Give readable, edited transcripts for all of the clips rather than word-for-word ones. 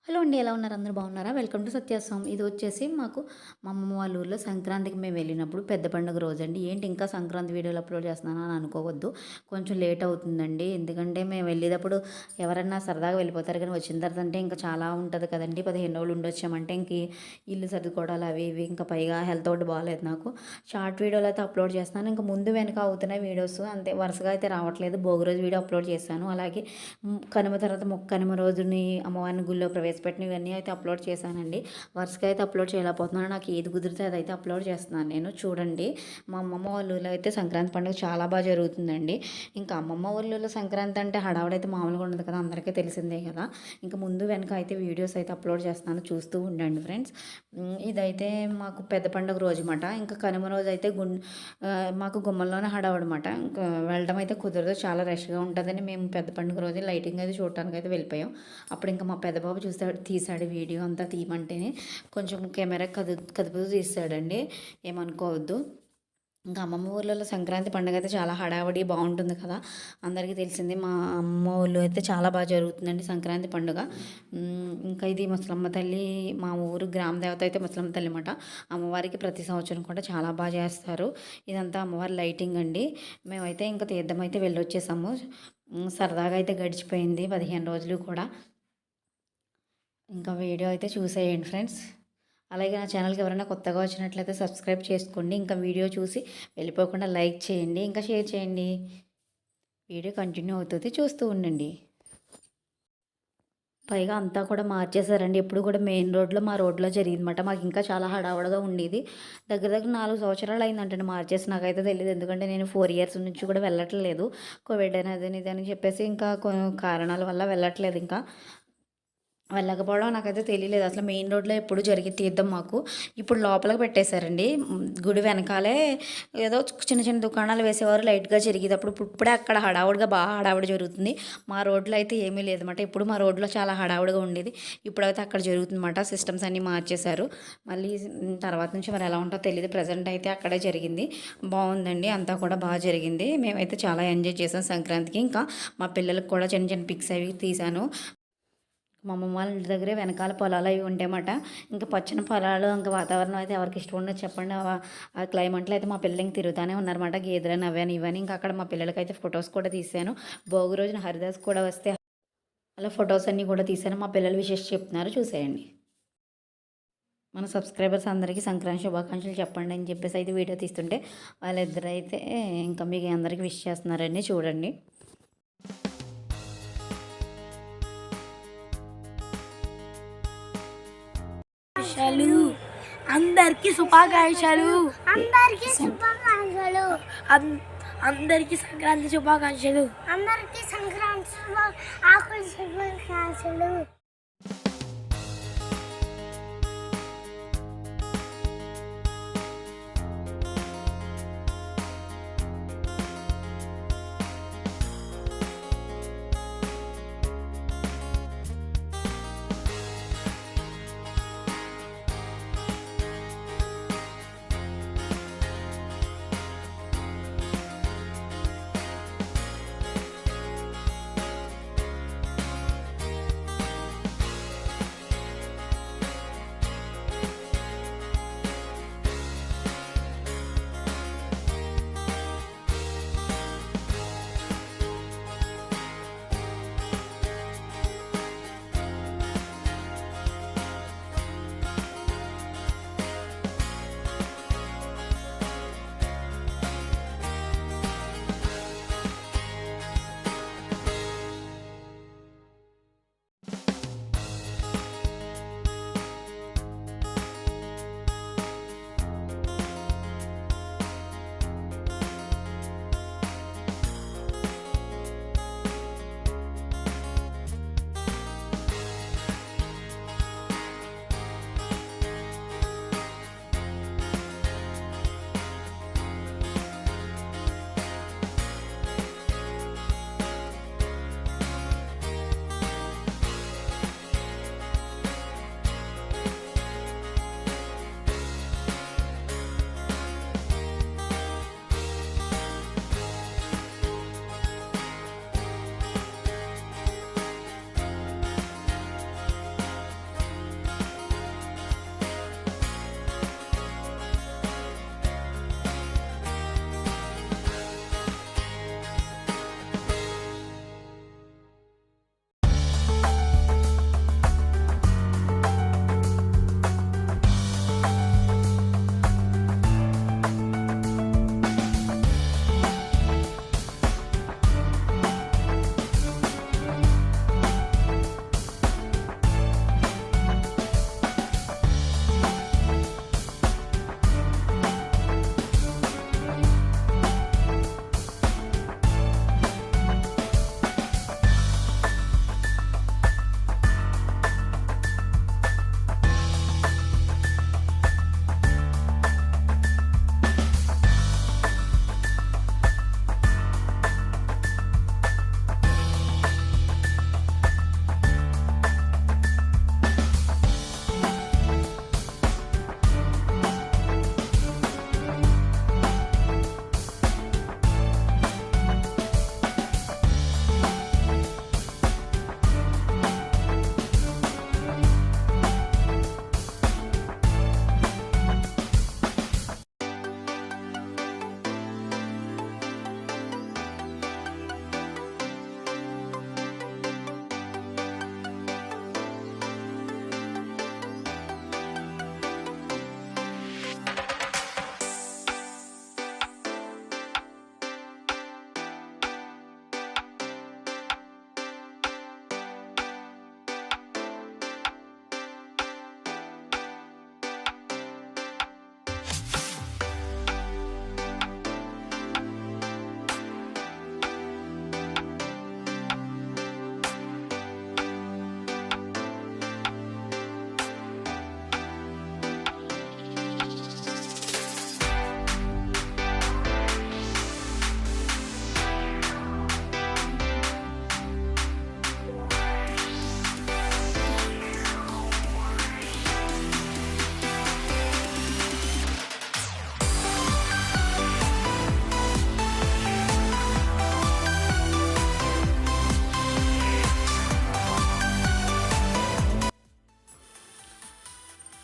Hello అండి. ఎలా ఉన్నారు? అందరూ బాగున్నారా? Welcome to Satyasam. ఇది వచ్చేసి మాకు మా అమ్మమ్మ వాళ్ళ ఊర్లో సంక్రాంతికి మేము వెళ్ళినప్పుడు పెద్ద పండుగ రోజండి. ఏంటి ఇంకా సంక్రాంతి వీడియోలు అప్లోడ్ చేస్తున్నానా అని అనుకోవద్దు. కొంచెం లేట్ అవుతుందండి. ఎందుకంటే మేము వెళ్ళేటప్పుడు ఎవరన్నా సరదాగా వెళ్ళిపోతారు కానీ వచ్చిన తర్వాత అంటే ఇంకా చాలా ఉంటుంది కదండి. 15 రోజులు ఉండొచ్చామంటే ఇంక ఇల్లు సర్దుకోవడాలు అవి ఇవి ఇంకా పైగా హెల్త్ ఒకటి బాగాలేదు నాకు. షార్ట్ వీడియోలు అయితే అప్లోడ్ చేస్తున్నాను. ఇంకా ముందు వెనక అవుతున్నాయి వీడియోస్ అంతే వరుసగా అయితే రావట్లేదు. భోగి రోజు వీడియో అప్లోడ్ చేశాను. అలాగే కనుమ తర్వాత కనుమ రోజుని అమ్మవారిని గుళ్ళో ప్రవేశపెట్టిన ఇవన్నీ అయితే అప్లోడ్ చేశానండి. వరుసగా అయితే అప్లోడ్ చేయలేకపోతున్నాను. నాకు ఏది కుదిరితే అదైతే అప్లోడ్ చేస్తున్నాను నేను. చూడండి, మా అమ్మమ్మ వాళ్ళ ఊళ్ళో అయితే సంక్రాంతి పండుగ చాలా బాగా జరుగుతుందండి. ఇంకా అమ్మమ్మ వాళ్ళ సంక్రాంతి అంటే హడావుడైతే మామూలుగా ఉండదు కదా, అందరికీ తెలిసిందే కదా. ఇంకా ముందు వెనక అయితే వీడియోస్ అయితే అప్లోడ్ చేస్తున్నాను, చూస్తూ ఉండండి ఫ్రెండ్స్. ఇదైతే మాకు పెద్ద పండుగ రోజు అన్నమాట. ఇంకా కనుమ రోజు అయితే మాకు గుమ్మల్లోనే హడావుడమాట. ఇంకా వెళ్ళడం అయితే కుదరదు, చాలా రష్గా ఉంటుందని మేము పెద్ద పండుగ రోజు లైటింగ్ అయితే చూడటానికి అయితే వెళ్ళిపోయాం. అప్పుడు ఇంకా మా పెద్ద బాబు తీసాడు వీడియో అంతా తీయమంటేనే కొంచెం కెమెరా కదుపుతూ తీస్తాడండి, ఏమనుకోవద్దు. ఇంకా అమ్మమ్మ ఊర్లలో సంక్రాంతి పండుగ అయితే చాలా హడావడి బాగుంటుంది కదా, అందరికీ తెలిసింది. మా అమ్మ ఊళ్ళో అయితే చాలా బాగా జరుగుతుందండి సంక్రాంతి పండుగ. ఇంకా ఇది ముసలమ్మ తల్లి, మా ఊరు గ్రామ దేవత అయితే ముసలమ్మ తల్లి అన్నమాట. అమ్మవారికి ప్రతి సంవత్సరం కూడా చాలా బాగా చేస్తారు. ఇదంతా అమ్మవారి లైటింగ్ అండి. మేమైతే ఇంకా తీర్థం అయితే వెళ్ళొచ్చేసాము. సరదాగా అయితే గడిచిపోయింది 15 రోజులు కూడా. ఇంకా వీడియో అయితే చూసేయండి ఫ్రెండ్స్. అలాగే నా ఛానల్కి ఎవరైనా కొత్తగా వచ్చినట్లయితే సబ్స్క్రైబ్ చేసుకోండి. ఇంకా వీడియో చూసి వెళ్ళిపోకుండా లైక్ చేయండి, ఇంకా షేర్ చేయండి. వీడియో కంటిన్యూ అవుతుంది, చూస్తూ ఉండండి. పైగా అంతా కూడా మార్చేశారండి. ఎప్పుడు కూడా మెయిన్ రోడ్లో మా రోడ్లో జరిగిందన్నమాట. మాకు ఇంకా చాలా హడావుడిగా ఉండేది. దగ్గర దగ్గర 4 సంవత్సరాలు అయిందంటండి మార్చేసి. నాకైతే తెలియదు, ఎందుకంటే నేను 4 ఇయర్స్ నుంచి కూడా వెళ్ళట్లేదు. కోవిడ్ అనేది ఇది అని చెప్పేసి ఇంకా కొన్ని కారణాల వల్ల వెళ్ళట్లేదు. ఇంకా వెళ్ళకపోవడం నాకైతే తెలియలేదు. అసలు మెయిన్ రోడ్లో ఎప్పుడు జరిగి తీద్దాం మాకు. ఇప్పుడు లోపలికి పెట్టేశారండి. గుడి వెనకాలే ఏదో చిన్న చిన్న దుకాణాలు వేసేవారు లైట్గా జరిగేటప్పుడు. ఇప్పుడే అక్కడ హడావుడిగా బాగా హడావుడి జరుగుతుంది. మా రోడ్లో అయితే ఏమీ లేదన్నమాట. ఇప్పుడు మా రోడ్లో చాలా హడావుడిగా ఉండేది. ఇప్పుడైతే అక్కడ జరుగుతుందన్నమాట. సిస్టమ్స్ అన్నీ మార్చేశారు. మళ్ళీ తర్వాత నుంచి మరి ఎలా ఉంటుందో తెలియదు. ప్రజెంట్ అయితే అక్కడే జరిగింది. బాగుందండి, అంతా కూడా బాగా జరిగింది. మేమైతే చాలా ఎంజాయ్ చేసాం సంక్రాంతికి. ఇంకా మా పిల్లలకు కూడా చిన్న చిన్న పిక్స్ అవి తీశాను. మా అమ్మమ్మ వాళ్ళ ఇంటి దగ్గరే వెనకాల పొలాలు అవి ఉంటాయన్నమాట. ఇంకా పచ్చని పొలాలు, ఇంకా వాతావరణం అయితే ఎవరికి ఇష్టం ఉండదు చెప్పండి. ఆ క్లైమేట్లో అయితే మా పిల్లలు ఇంక తిరుగుతూనే ఉన్నారన్నమాట. గేదెలని అవని ఇవని. ఇంకా అక్కడ మా పిల్లలకైతే ఫొటోస్ కూడా తీశాను. భోగి రోజున హరిదాస్ కూడా వస్తే అలా ఫొటోస్ అన్నీ కూడా తీశాను. మా పిల్లలు విషెస్ చెప్తున్నారు, చూసేయండి. మన సబ్స్క్రైబర్స్ అందరికీ సంక్రాంతి శుభాకాంక్షలు చెప్పండి అని చెప్పేసి అయితే వీడియో తీస్తుంటే వాళ్ళిద్దరైతే ఇంకా మీకు అందరికీ విష్ చేస్తున్నారండి, చూడండి. శుభాకాంక్షలు, అందరికీ శుభాకాంక్షలు, అందరికీ సంక్రాంతి శుభాకాంక్షలు, అందరికీ సంక్రాంతి శుభాకాంక్షలు.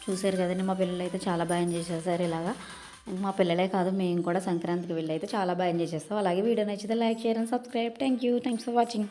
చూసారు కదండి, మా పిల్లలు అయితే చాలా బాగా ఎంజాయ్ చేశారు ఇలాగా. మా పిల్లలే కాదు, మేము కూడా సంక్రాంతికి వెళ్ళి అయితే చాలా బాగా ఎంజాయ్ చేస్తాం. అలాగే వీడియో నచ్చితే like, share and subscribe. Thanks for watching.